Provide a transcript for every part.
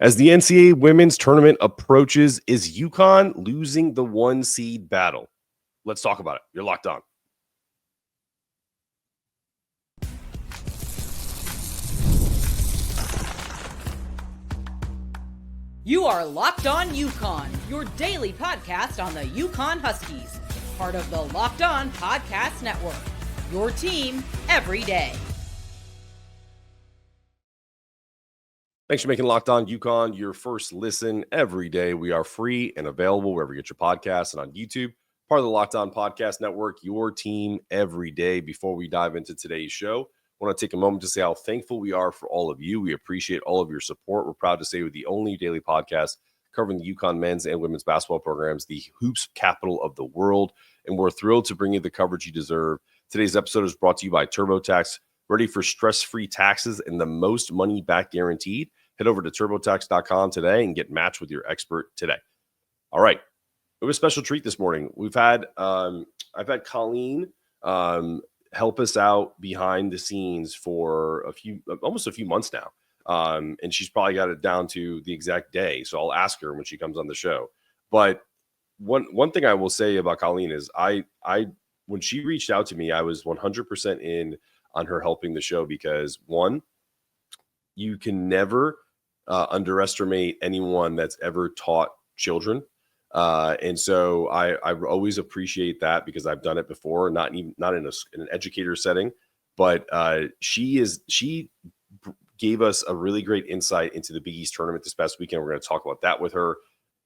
As the NCAA Women's Tournament approaches, is UConn losing the 1 seed battle? Let's talk about it. You're locked on. You are Locked On UConn, your daily podcast on the UConn Huskies, part of the Locked On Podcast Network, your team every day. Thanks for making Locked On UConn your first listen every day. We are free and available wherever you get your podcasts and on YouTube, part of the Locked On Podcast Network, your team every day. Before we dive into today's show, I want to take a moment to say how thankful we are for all of you. We appreciate all of your support. We're proud to say we're the only daily podcast covering the UConn men's and women's basketball programs, the hoops capital of the world, and we're thrilled to bring you the coverage you deserve. Today's episode is brought to you by TurboTax. Ready for stress-free taxes and the most money back guaranteed? Head over to TurboTax.com today and get matched with your expert today. All right. It was a special treat this morning. I've had Colleen help us out behind the scenes for almost a few months now. And she's probably got it down to the exact day. So I'll ask her when she comes on the show. But one thing I will say about Colleen is when she reached out to me, I was 100% in on her helping the show because one, you can never underestimate anyone that's ever taught children. And so I always appreciate that because I've done it before, not in an educator setting, but she gave us a really great insight into the Big East tournament this past weekend. We're going to talk about that with her.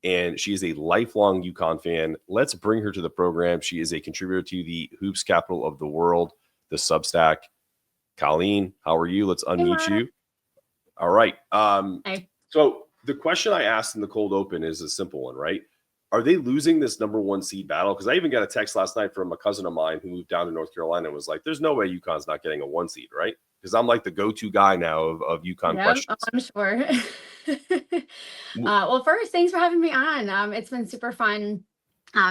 And she is a lifelong UConn fan. Let's bring her to the program. She is a contributor to the Hoops Capital of the World, the Substack. Colleen, how are you? Let's unmute you. All right. So the question I asked in the cold open is a simple one, right? Are they losing this number 1 seed battle? Because I even got a text last night from a cousin of mine who moved down to North Carolina and was like, there's no way UConn's not getting a 1 seed, right? Because I'm like the go-to guy now of UConn questions. I'm sure. Well, first, thanks for having me on. It's been super fun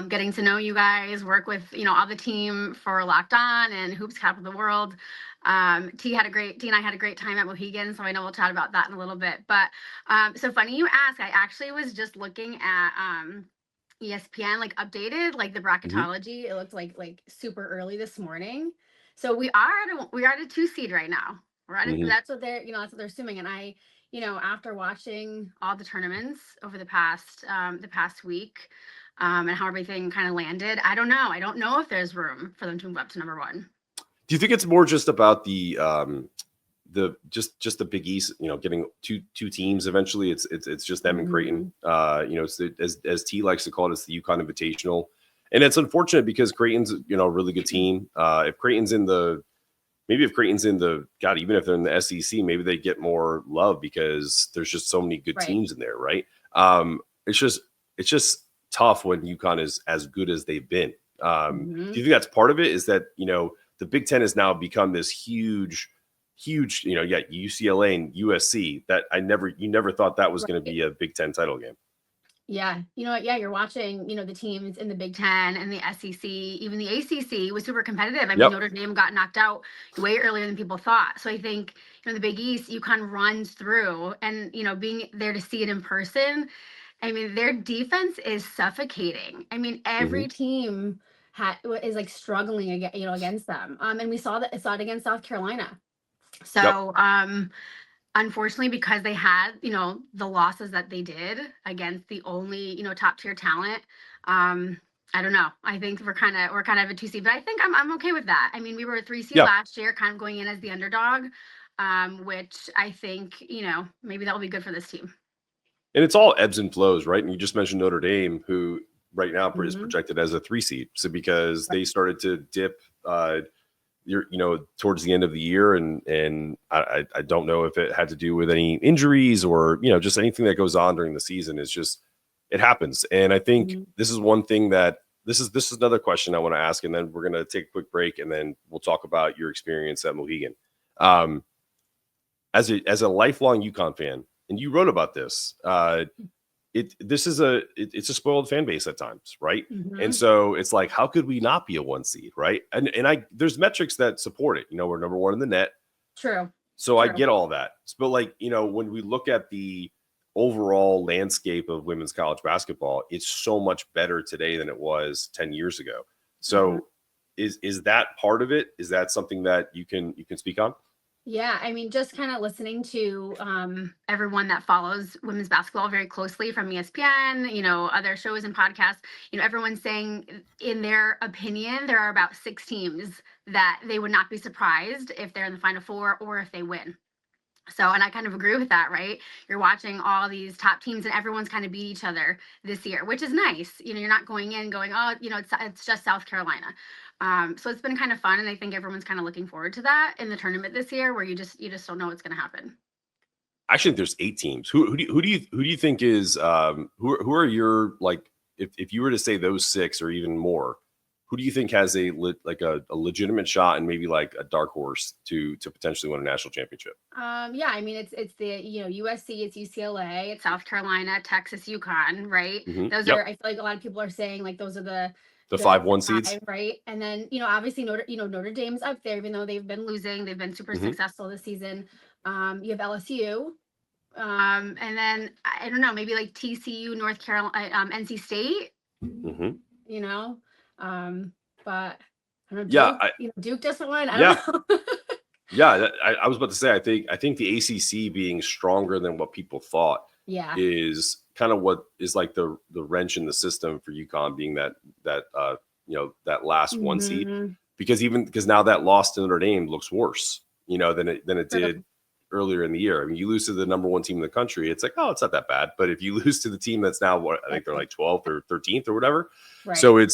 getting to know you guys, work with, all the team for Locked On and Hoops Capital of the World. T and I had a great time at Mohegan, so I know we'll chat about that in a little bit. But so funny you ask, I actually was just looking at ESPN, updated, the bracketology. It looked like super early this morning. So we are at a 2 seed right now. We're at that's what they're assuming. And I, after watching all the tournaments over the past week, and how everything kind of landed, I don't know. I don't know if there's room for them to move up to number 1. Do you think it's more just about the Big East, getting two teams eventually? It's just them and Creighton. It's as T likes to call it, it's the UConn Invitational, and it's unfortunate because Creighton's a really good team. If Creighton's in the even if they're in the SEC, maybe they get more love because there's just so many good teams in there, right? It's just tough when UConn is as good as they've been. Do you think that's part of it? Is that the Big Ten has now become this huge, UCLA and USC that you never thought that was going to be a Big Ten title game. Yeah. You're watching, the teams in the Big Ten and the SEC, even the ACC was super competitive. I mean, Notre Dame got knocked out way earlier than people thought. So I think, the Big East, UConn runs through and, being there to see it in person. I mean, their defense is suffocating. I mean, every team is struggling against them. And we saw it against South Carolina. So, unfortunately, because they had, the losses that they did against the only, top tier talent, I don't know. I think we're kind of a 2 seed, but I think I'm okay with that. I mean, we were a 3 seed last year, kind of going in as the underdog, which I think, maybe that'll be good for this team. And it's all ebbs and flows, right? And you just mentioned Notre Dame, who right now is projected as a 3 seed. So because they started to dip, towards the end of the year, and I don't know if it had to do with any injuries or just anything that goes on during the season. It's just it happens, and I think this is one thing that this is another question I want to ask, and then we're gonna take a quick break, and then we'll talk about your experience at Mohegan. As a lifelong UConn fan, and you wrote about this. It's a spoiled fan base at times, right? And so it's like, how could we not be a 1 seed, right? And there's metrics that support it. We're number 1 in the net. True. So I get all that. But when we look at the overall landscape of women's college basketball, it's so much better today than it was 10 years ago. So is that part of it? Is that something that you can speak on? Yeah, I mean, just kind of listening to everyone that follows women's basketball very closely from ESPN, other shows and podcasts, everyone's saying in their opinion, there are about 6 teams that they would not be surprised if they're in the Final Four or if they win. So, and I kind of agree with that, right? You're watching all these top teams and everyone's kind of beat each other this year, which is nice. You're not going in going, oh, it's just South Carolina. So it's been kind of fun. And I think everyone's kind of looking forward to that in the tournament this year where you just don't know what's going to happen. Actually, there's 8 teams. Who do you think is, who are your, like, if you were to say those 6 or even more, who do you think has a legitimate shot and maybe like a dark horse to potentially win a national championship? Yeah, I mean it's the USC, it's UCLA, it's South Carolina, Texas, UConn, right? Those are, I feel like a lot of people are saying like those are the 5-1 seeds, right? And then obviously Notre Dame's up there, even though they've been losing, they've been super successful this season. You have LSU, and then I don't know, maybe like TCU, North Carolina, NC State. But I don't know, Duke doesn't win. I don't know. Yeah, I was about to say, I think the ACC being stronger than what people thought is kind of what is like the wrench in the system for UConn being that last 1 seed, because now that loss to Notre Dame looks worse, than it did earlier in the year. I mean, you lose to the number 1 team in the country, it's like, oh, it's not that bad. But if you lose to the team that's now I think they're like 12th or 13th or whatever, so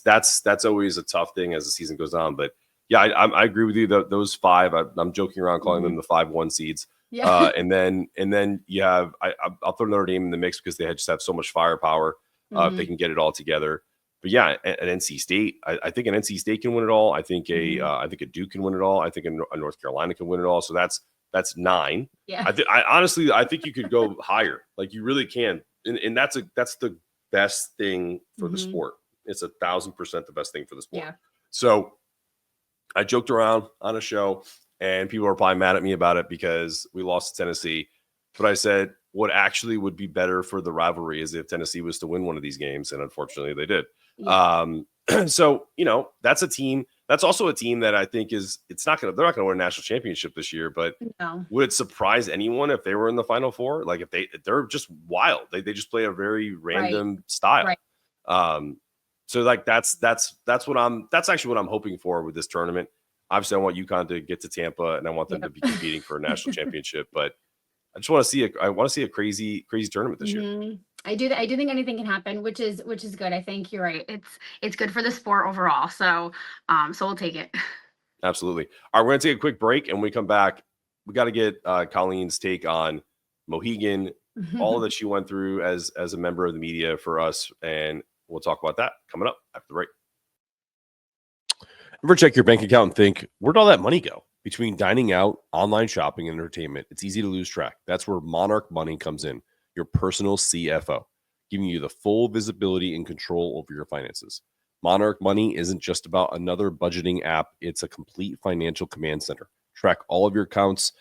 that's always a tough thing as the season goes on. But yeah, I agree with you. Those 5, I'm joking around calling them the 5-1 seeds. And then you have I'll throw Notre Dame in the mix because they just have so much firepower if they can get it all together. But yeah, an NC State, I think an NC State can win it all. I think I think a Duke can win it all. I think a North Carolina can win it all. So that's 9. Yeah. I honestly think you could go higher. Like you really can, and that's the best thing for the sport. It's 1,000% the best thing for the sport. Yeah. So I joked around on a show, and people are probably mad at me about it because we lost to Tennessee. But I said what actually would be better for the rivalry is if Tennessee was to win one of these games, and unfortunately they did. Yeah. So that's a team. That's also a team that I think they're not going to win a national championship this year. But would it surprise anyone if they were in the Final Four? Like if they're just wild. They just play a very random style. Right. So like that's actually what I'm hoping for with this tournament. Obviously, I want UConn to get to Tampa, and I want them to be competing for a national championship. But I just want to see a crazy tournament this year. I do think anything can happen, which is good. I think you're right. It's good for the sport overall. So we'll take it. Absolutely. All right, we're gonna take a quick break, and when we come back, we got to get Colleen's take on Mohegan, all that she went through as a member of the media for us, and we'll talk about that coming up after the break. Ever check your bank account and think, where'd all that money go? Between dining out, online shopping, and entertainment, it's easy to lose track. That's where Monarch Money comes in, your personal CFO, giving you the full visibility and control over your finances. Monarch Money isn't just about another budgeting app. It's a complete financial command center. Track all of your accounts,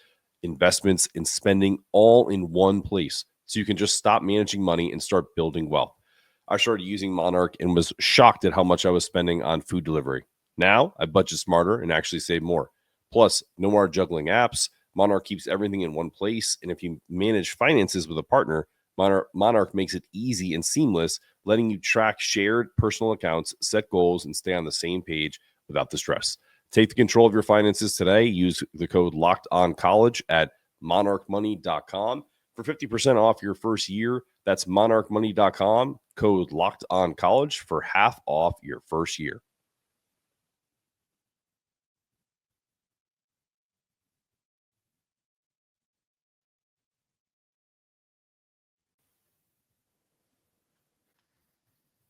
investments, and spending all in one place, so you can just stop managing money and start building wealth. I started using Monarch and was shocked at how much I was spending on food delivery. Now I budget smarter and actually save more. Plus, no more juggling apps. Monarch keeps everything in one place. And if you manage finances with a partner, Monarch makes it easy and seamless, letting you track shared personal accounts, set goals, and stay on the same page without the stress. Take the control of your finances today. Use the code LOCKEDONCollege at monarchmoney.com for 50% off your first year. That's monarchmoney.com, code LOCKEDONCollege for half off your first year.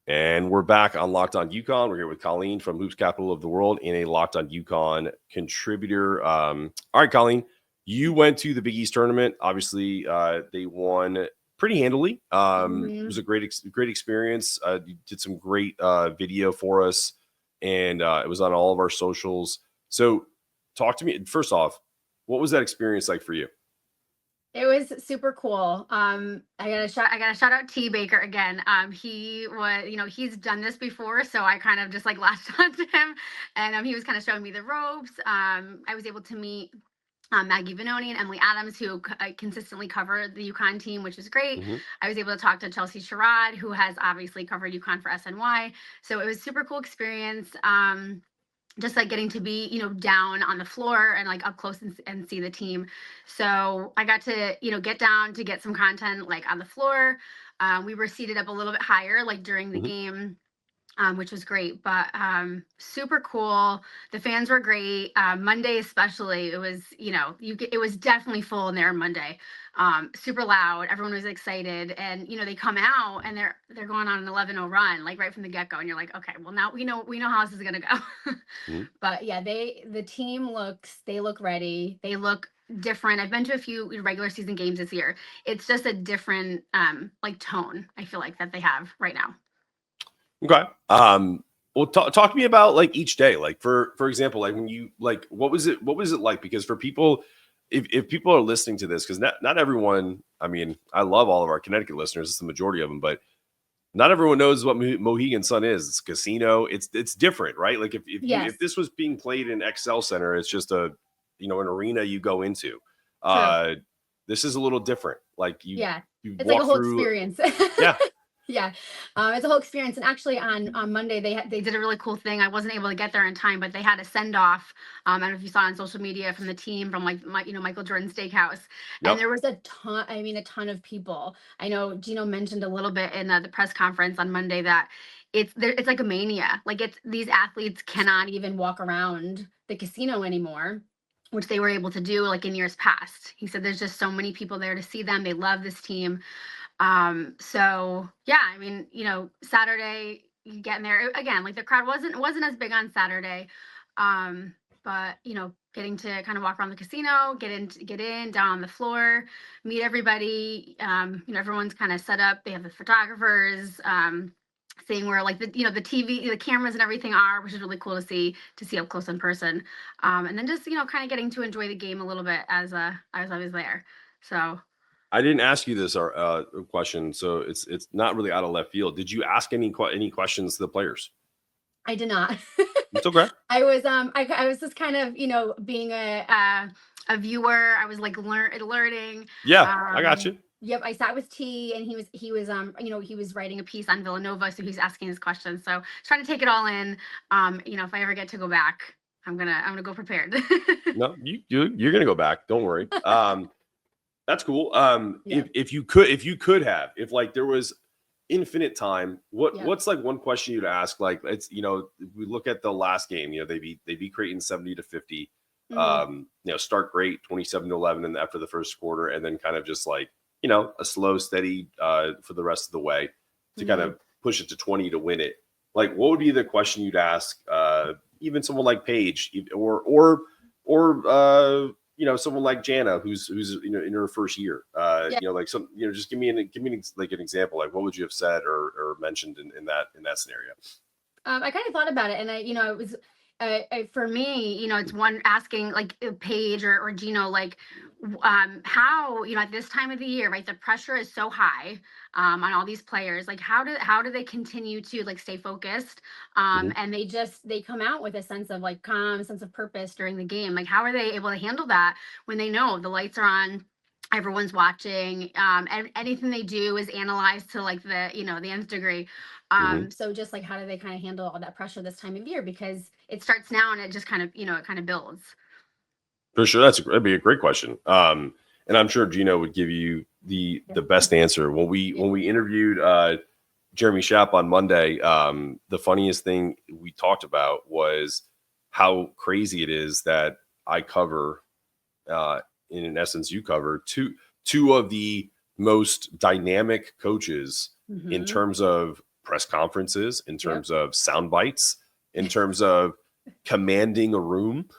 And we're back on Locked On UConn. We're here with Colleen from Hoops Capital of the World and a Locked On UConn contributor. All right, Colleen, you went to the Big East tournament. Obviously, they won pretty handily. It was a great experience. You did some great video for us, and it was on all of our socials. So talk to me. First off, what was that experience like for you? It was super cool. I got to shout out T Baker again. He was, he's done this before, so I kind of just like latched onto him, and he was kind of showing me the ropes. I was able to meet Maggie Vanoni and Emily Adams, who consistently cover the UConn team, which is great. Mm-hmm. I was able to talk to Chelsea Sherrod, who has obviously covered UConn for SNY. So it was a super cool experience. Just like getting to be, down on the floor and like up close and see the team. So I got to, get down to get some content like on the floor. We were seated up a little bit higher, like during the Mm-hmm. game. Which was great, but super cool. The fans were great. Monday especially, it was, it was definitely full in there on Monday. Super loud. Everyone was excited, and they come out and they're going on an 11-0 run, like right from the get-go, and you're like, okay, well now we know how this is gonna go. Mm-hmm. But yeah, the team look ready. They look different. I've been to a few regular season games this year. It's just a different like tone, I feel like, that they have right now. Okay. Well, talk to me about like each day. Like for example, like when you like, what was it like? Because for people, if people are listening to this, because not everyone. I mean, I love all of our Connecticut listeners. It's the majority of them, but not everyone knows what Mohegan Sun is. It's a casino. It's different, right? Like if this was being played in Excel Center, it's just an arena you go into. This is a little different. Like you it's like a whole experience. Yeah. Yeah, it's a whole experience. And actually on Monday, they did a really cool thing. I wasn't able to get there in time, but they had a send off. I don't know if you saw on social media from the team from like Michael Jordan Steakhouse. Yep. And there was a ton of people. I know Gino mentioned a little bit in the press conference on Monday that it's like a mania. Like these athletes cannot even walk around the casino anymore, which they were able to do like in years past. He said there's just so many people there to see them. They love this team. So yeah, I mean, Saturday you get in there again, like the crowd wasn't as big on Saturday. But getting to kind of walk around the casino, get in down on the floor, meet everybody. Everyone's kind of set up. They have the photographers, seeing where like the TV, the cameras and everything are, which is really cool to see up close in person. And then just, kind of getting to enjoy the game a little bit as I was there. So I didn't ask you this question, so it's not really out of left field. Did you ask any questions to the players? I did not. It's okay. I was just kind of being a viewer. I was like learning. Yeah, I got you. Yep, I sat with T, and he was writing a piece on Villanova, so he's asking his questions. So trying to take it all in. If I ever get to go back, I'm gonna go prepared. No, you're gonna go back. Don't worry. That's cool. Yeah. If like there was infinite time, what's like one question you'd ask? Like it's we look at the last game. They beat Creighton 70-50. Mm-hmm. Start great 27-11, and after the first quarter, and then kind of just like a slow, steady for the rest of the way to kind of push it to 20 to win it. Like what would be the question you'd ask? Even someone like Paige, or someone like Jana, who's in her first year, like some, just give me like an example. Like what would you have said or mentioned in that scenario? I kind of thought about it, and it was for me, it's one asking like Paige or Gino, like how at this time of the year, right, the pressure is so high on all these players. Like how do they continue to like stay focused, and they come out with a sense of like calm, sense of purpose during the game. Like how are they able to handle that when they know the lights are on, everyone's watching, and anything they do is analyzed to like the the nth degree. So just like how do they kind of handle all that pressure this time of year, because it starts now and it just kind of it kind of builds. For sure, that'd be a great question. And I'm sure Gino would give you the best answer. When we interviewed Jeremy Schaap on Monday, the funniest thing we talked about was how crazy it is that I cover, in essence, you cover two of the most dynamic coaches in terms of press conferences, in terms of sound bites, in terms of commanding a room.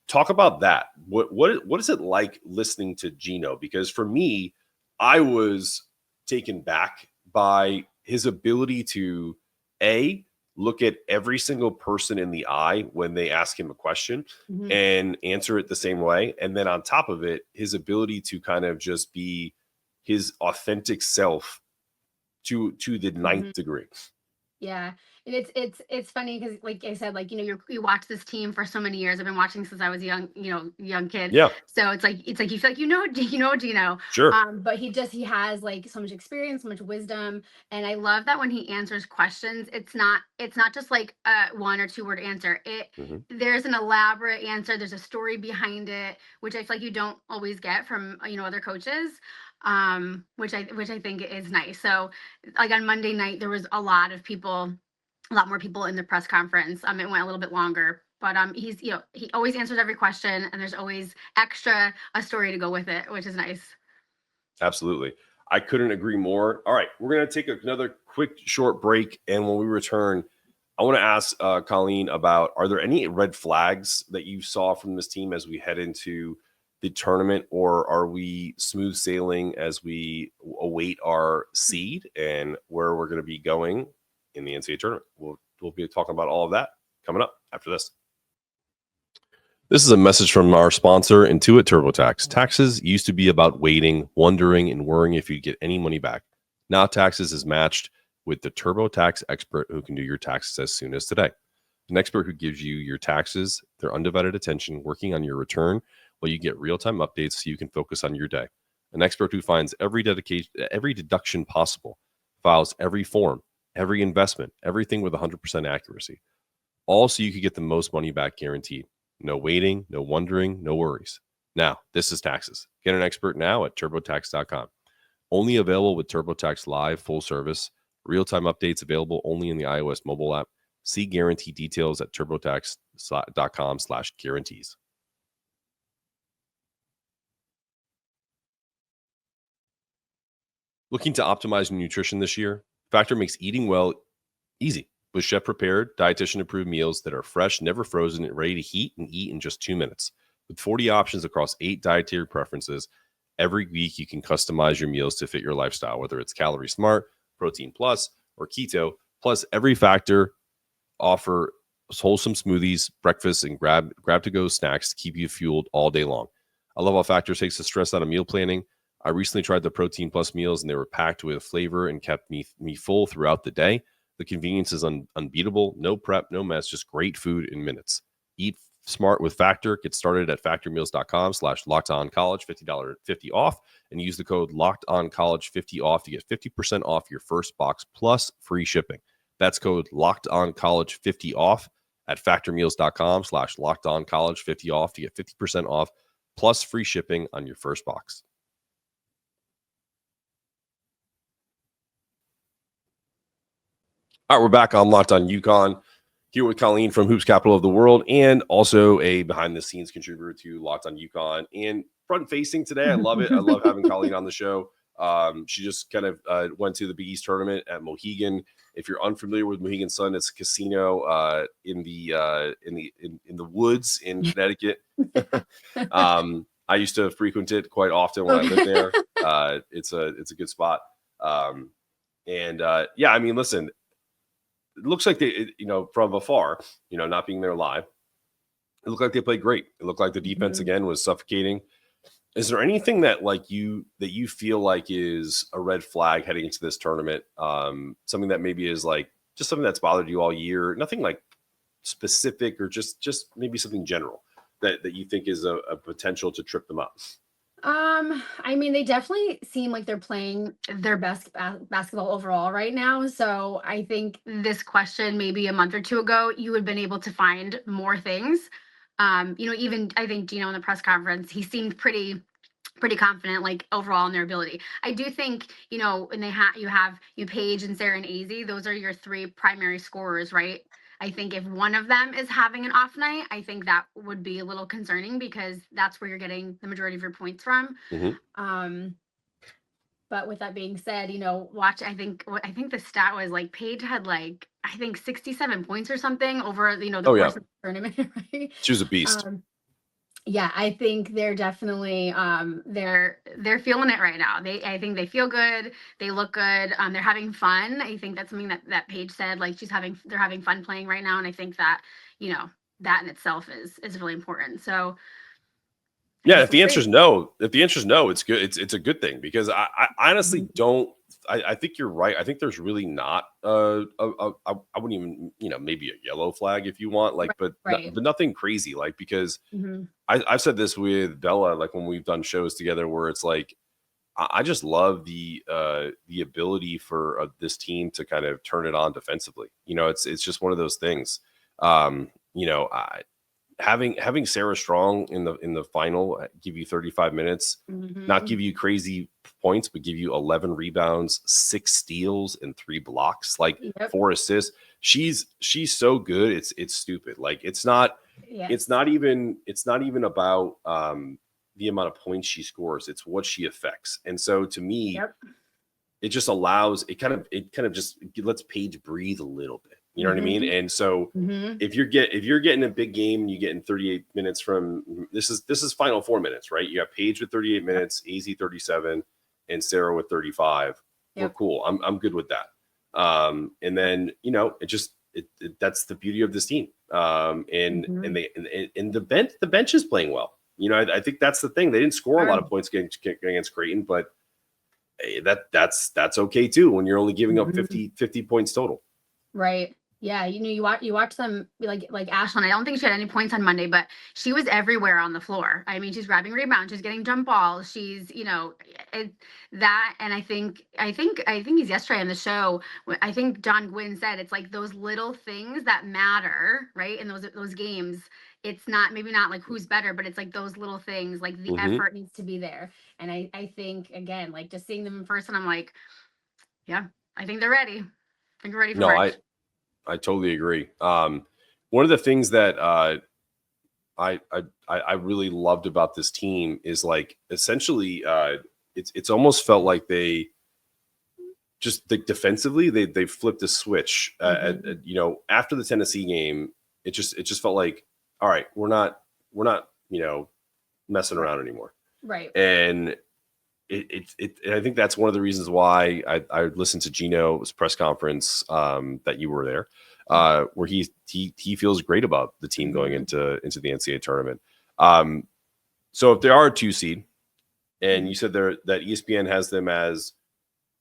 Talk about that. What is it like listening to Gino? Because for me, I was taken back by his ability to look at every single person in the eye when they ask him a question and answer it the same way. And then on top of it, his ability to kind of just be his authentic self to the ninth degree. Yeah. And it's funny because, like I said, like, you watch this team for so many years. I've been watching since I was a young kid. Yeah. So it's like you feel like Gino. Sure. But he has like so much experience, so much wisdom, and I love that when he answers questions, it's not just like a 1 or 2 word answer. There's an elaborate answer. There's a story behind it, which I feel like you don't always get from other coaches. Which I think is nice. So like on Monday night, there was a lot more people in the press conference. It went a little bit longer, but he always answers every question, and there's always a story to go with it, which is nice. Absolutely. I couldn't agree more. All right, we're going to take another quick short break, and when we return, I want to ask Colleen about, are there any red flags that you saw from this team as we head into the tournament, or are we smooth sailing as we await our seed and where we're going to be going in the NCAA tournament? We'll be talking about all of that coming up after this. This is a message from our sponsor, Intuit TurboTax. Taxes used to be about waiting, wondering, and worrying if you'd get any money back. Now taxes is matched with the TurboTax expert who can do your taxes as soon as today. An expert who gives you your taxes, their undivided attention, working on your return, while you get real-time updates so you can focus on your day. An expert who finds every deduction possible, files every form, every investment, everything with 100% accuracy. All so you could get the most money back guaranteed. No waiting, no wondering, no worries. Now, this is taxes. Get an expert now at TurboTax.com. Only available with TurboTax Live full service. Real-time updates available only in the iOS mobile app. See guarantee details at TurboTax.com/guarantees. Looking to optimize your nutrition this year? Factor makes eating well easy with chef-prepared, dietitian-approved meals that are fresh, never frozen, and ready to heat and eat in just 2 minutes. With 40 options across 8 dietary preferences, every week you can customize your meals to fit your lifestyle, whether it's Calorie Smart, Protein Plus, or Keto. Plus, every Factor offer wholesome smoothies, breakfast, and grab-to-go snacks to keep you fueled all day long. I love how Factor takes the stress out of meal planning. I recently tried the Protein Plus meals, and they were packed with flavor and kept me full throughout the day. The convenience is unbeatable. No prep, no mess, just great food in minutes. Eat smart with Factor. Get started at factormeals.com/lockedoncollege, $50 off, and use the code LOCKEDONCOLLEGE50 to get 50% off your first box plus free shipping. That's code LOCKEDONCOLLEGE50 at factormeals.com/lockedoncollege50 to get 50% off plus free shipping on your first box. All right, we're back on Locked On UConn, here with Colleen from Hoops Capital of the World, and also a behind-the-scenes contributor to Locked On UConn and front-facing today. I love it. I love having Colleen on the show. She just kind of went to the Big East tournament at Mohegan. If you're unfamiliar with Mohegan Sun, it's a casino in the woods in Connecticut. I used to frequent it quite often when I lived there. It's a good spot. Yeah, I mean, listen. It looks like they, from afar, not being there live, it looked like they played great. It looked like the defense again was suffocating. Is there anything that you feel like is a red flag heading into this tournament? Something that maybe is like just something that's bothered you all year? Nothing like specific, or just maybe something general that you think is a potential to trip them up? I mean, they definitely seem like they're playing their best basketball overall right now. So I think this question, maybe a month or two ago, you would have been able to find more things. Even I think Gino in the press conference, he seemed pretty confident, like overall in their ability. I do think, when you have Paige and Sarah and AZ, those are your 3 primary scorers, right? I think if one of them is having an off night, I think that would be a little concerning because that's where you're getting the majority of your points from. But with that being said, I think the stat was like Paige had 67 points or something over, the course of the tournament, right? She was a beast. Yeah, I think they're definitely they're feeling it right now. I think they feel good, they look good, they're having fun. I think that's something that Paige said, like they're having fun playing right now, and I think that, that in itself is really important. So I Yeah, guess if the we'll answer see. is no, it's good. It's a good thing, because I honestly don't. I think you're right. I think there's really not I wouldn't even, maybe a yellow flag if you want, like, Right. but nothing crazy, like, because Mm-hmm. I've said this with Bella, like when we've done shows together, where it's like I just love the ability for this team to kind of turn it on defensively. It's just one of those things. Having Sarah Strong in the final give you 35 minutes, not Mm-hmm. give you crazy points, but give you 11 rebounds, 6 steals, and 3 blocks, like Yep. 4 assists. She's so good. It's stupid. Like, it's not Yes. it's not even about the amount of points she scores. It's what she affects. And so to me, Yep. it just allows it kind of just lets Paige breathe a little bit. You know what I mean? Mm-hmm. And so Mm-hmm. if you're getting a big game and you get in 38 minutes from this is final 4 minutes, right? You have Paige with 38 minutes, AZ 37, and Sarah with 35. We're Yep. cool. I'm good with that. And then, that's the beauty of this team. And Mm-hmm. the bench is playing well. I think that's the thing. They didn't score a lot of points against Creighton, but that's okay too when you're only giving up 50 points total. Right. Yeah, you watch them, like Ashlyn. I don't think she had any points on Monday, but she was everywhere on the floor. I mean, she's grabbing rebounds, she's getting jump balls, she's, that. And I think he's yesterday on the show. I think John Gwynn said it's like those little things that matter, right? In those games, it's maybe not like who's better, but it's like those little things, like the effort needs to be there. And I think, again, like just seeing them in person, I'm like, yeah, I think they're ready. I think we're ready for No, March. I totally agree. One of the things that I really loved about this team is, like, essentially it's almost felt like they just, like, defensively they flipped a switch. After the Tennessee game, it just felt like, all right, we're not messing around anymore. Right. And I think that's one of the reasons why I listened to Gino's press conference that you were there, where he feels great about the team going into the NCAA tournament. So if they are a 2 seed, and you said that ESPN has them as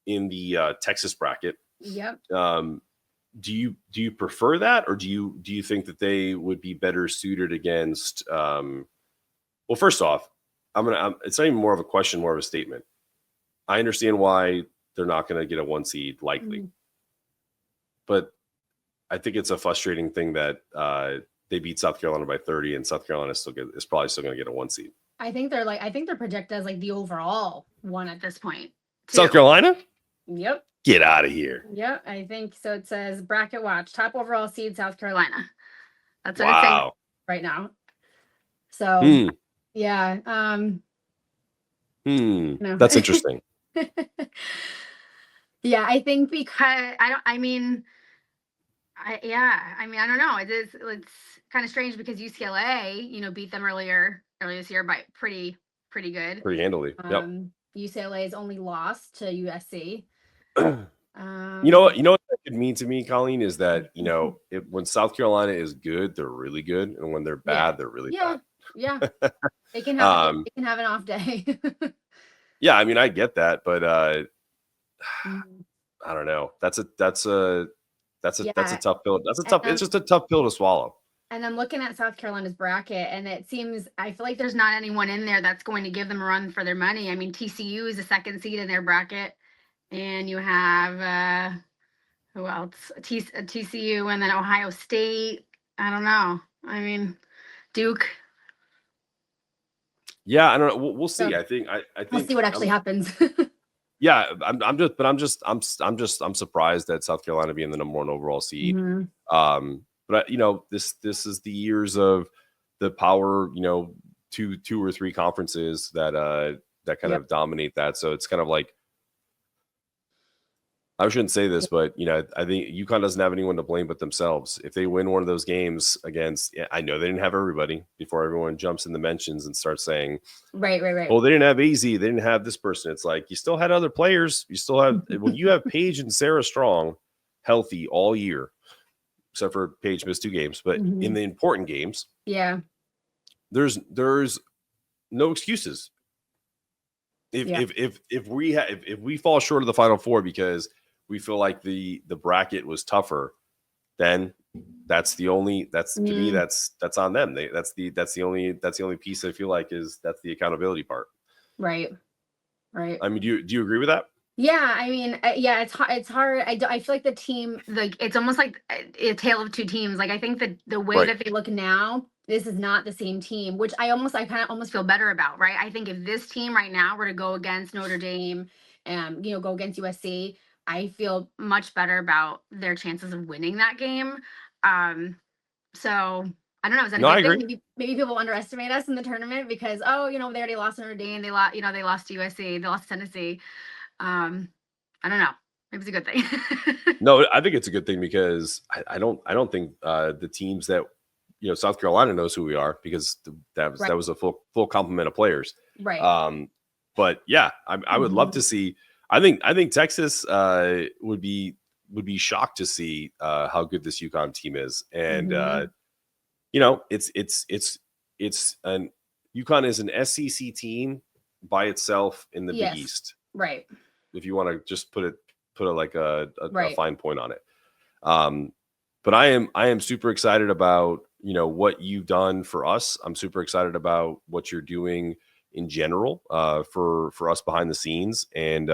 in the Texas bracket, Yep. do you prefer that, or do you think that they would be better suited against? Well, first off, it's not even more of a question, more of a statement. I understand why they're not going to get a 1 seed likely, but I think it's a frustrating thing that they beat South Carolina by 30, and South Carolina is probably still going to get a 1 seed. I think they're projected as like the overall one at this point, too. South Carolina? Yep. Get out of here. Yep. I think so. It says bracket watch, top overall seed, South Carolina. That's what Wow. it's saying right now. So yeah. No. That's interesting. Yeah, I think because I don't know. It's kind of strange because UCLA, beat them earlier this year by pretty good. Pretty handily. Yep. UCLA's only lost to USC. You know what that could mean to me, Colleen, is that, when South Carolina is good, they're really good, and when they're bad, they're really bad. Yeah. They can have an off day. Yeah, I mean, I get that, but I don't know. That's a tough pill. It's just a tough pill to swallow. And I'm looking at South Carolina's bracket, and I feel like there's not anyone in there that's going to give them a run for their money. I mean, TCU is the 2nd seed in their bracket, and you have who else? TCU, and then Ohio State. I don't know. I mean, Duke. Yeah, I don't know. We'll see. So, I think we'll see what actually happens. Yeah, I'm surprised that South Carolina being the number 1 overall seed. But this is the years of the power, 2 or 3 conferences that kind of dominate that. So it's kind of like, I shouldn't say this, but I think UConn doesn't have anyone to blame but themselves. If they win one of those games against, I know they didn't have everybody before everyone jumps in the mentions and starts saying, right. Oh, they didn't have AZ, they didn't have this person. It's like you still had other players. You still have when you have Paige and Sarah Strong healthy all year, except for Paige missed 2 games, but in the important games, there's no excuses. If we fall short of the Final Four because we feel like the bracket was tougher, then that's to me that's on them. That's the only piece I feel like that's the accountability part. Right. I mean, do you agree with that? Yeah, I mean, it's hard. I feel like the team, like it's almost like a tale of two teams. Like I think that the way that they look now, this is not the same team, which I kind of almost feel better about, right? I think if this team right now were to go against Notre Dame and go against USC, I feel much better about their chances of winning that game. So I don't know. Is that a good thing? Maybe people underestimate us in the tournament because they already lost to Notre Dame. They lost to USC. They lost to Tennessee. I don't know. Maybe it's a good thing. No, I think it's a good thing because I don't think the teams that South Carolina knows who we are because that was a full complement of players. Right. But yeah, I would love to see. I think Texas would be shocked to see how good this UConn team is, and UConn is an SEC team by itself in the Big East. Right. If you want to just put a fine point on it. But I am super excited about, what you've done for us. I'm super excited about what you're doing in general for us behind the scenes and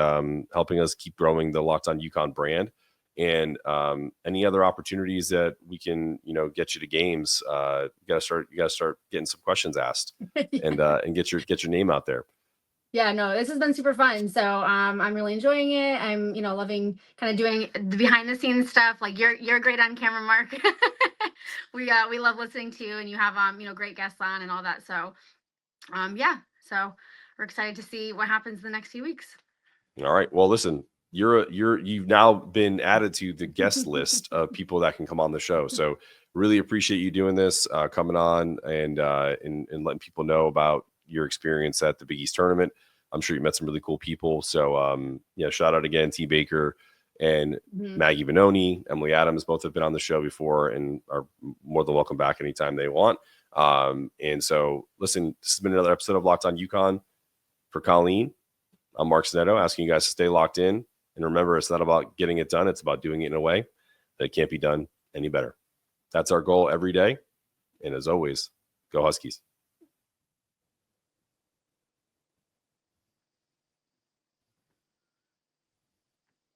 helping us keep growing the Locked On UConn brand. And any other opportunities that we can, get you to games, you gotta start getting some questions asked and get your name out there. Yeah, no, this has been super fun. So I'm really enjoying it. I'm, loving kind of doing the behind the scenes stuff. Like you're great on camera, Mark. We love listening to you, and you have great guests on and all that. So so we're excited to see what happens the next few weeks. All right. Well, listen, you've now been added to the guest list of people that can come on the show. So really appreciate you doing this, coming on and letting people know about your experience at the Big East tournament. I'm sure you met some really cool people. So shout out again, T. Baker and Maggie Vanoni, Emily Adams, both have been on the show before and are more than welcome back anytime they want. And so listen, this has been another episode of Locked On UConn. For Colleen, I'm Mark Snetto, asking you guys to stay locked in. And remember, it's not about getting it done. It's about doing it in a way that can't be done any better. That's our goal every day. And as always, go Huskies.